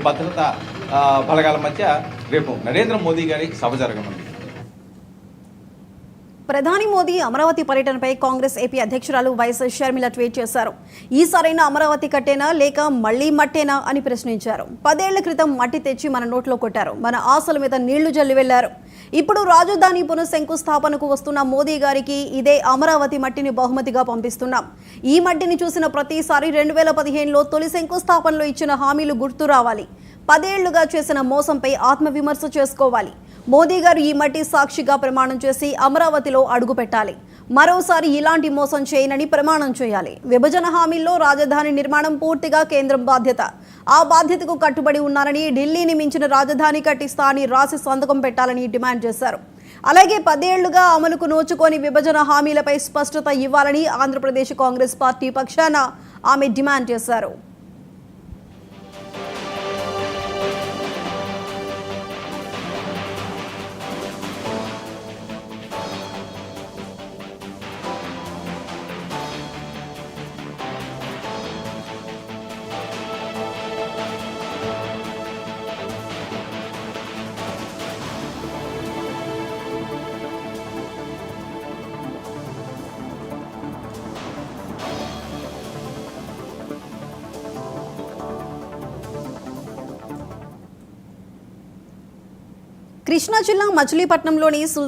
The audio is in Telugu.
భద్రతా బలగాల మధ్య రేపు నరేంద్ర మోదీ గారి సభ జరగనుంది. ప్రధాని మోదీ అమరావతి పర్యటనపై కాంగ్రెస్ ఏపీ అధ్యక్షురాలు వైఎస్ షర్మిల ట్వీట్ చేశారు. ఈసారైనా అమరావతి కట్టేనా లేక మళ్లీ మట్టేనా అని ప్రశ్నించారు. 10 ఏళ్ల క్రితం మట్టి తెచ్చి మన నోట్లో కొట్టారు, మన ఆశల మీద నీళ్లు జల్లి వెళ్లారు. ఇప్పుడు రాజధాని పునఃశంకుస్థాపనకు వస్తున్న మోదీ గారికి ఇదే అమరావతి మట్టిని బహుమతిగా పంపిస్తున్నాం. ఈ మట్టిని చూసిన ప్రతిసారి 2015లో తొలి శంకుస్థాపనలో ఇచ్చిన హామీలు గుర్తు రావాలి. 10 ఏళ్లుగా చేసిన మోసంపై ఆత్మవిమర్శ చేసుకోవాలి. మోదీ గారు ఈ మట్టి సాక్షిగా ప్రమాణం చేసి అమరావతిలో అడుగు పెట్టాలి. మరోసారి ఇలాంటి మోసం చేయనని ప్రమాణం చేయాలి. విభజన హామీల్లో రాజధాని నిర్మాణం పూర్తిగా కేంద్రం బాధ్యత. ఆ బాధ్యతకు కట్టుబడి ఉన్నారని, ఢిల్లీని మించిన రాజధాని కట్టిస్తా అని రాసి సంతకం పెట్టాలని డిమాండ్ చేశారు. అలాగే 10 ఏళ్లుగా అమలుకు నోచుకోని విభజన హామీలపై స్పష్టత ఇవ్వాలని ఆంధ్రప్రదేశ్ కాంగ్రెస్ పార్టీ పక్షాన ఆమె డిమాండ్ చేశారు. కృష్ణా జిల్లా మచిలీపట్నంలోని సుల్తాన్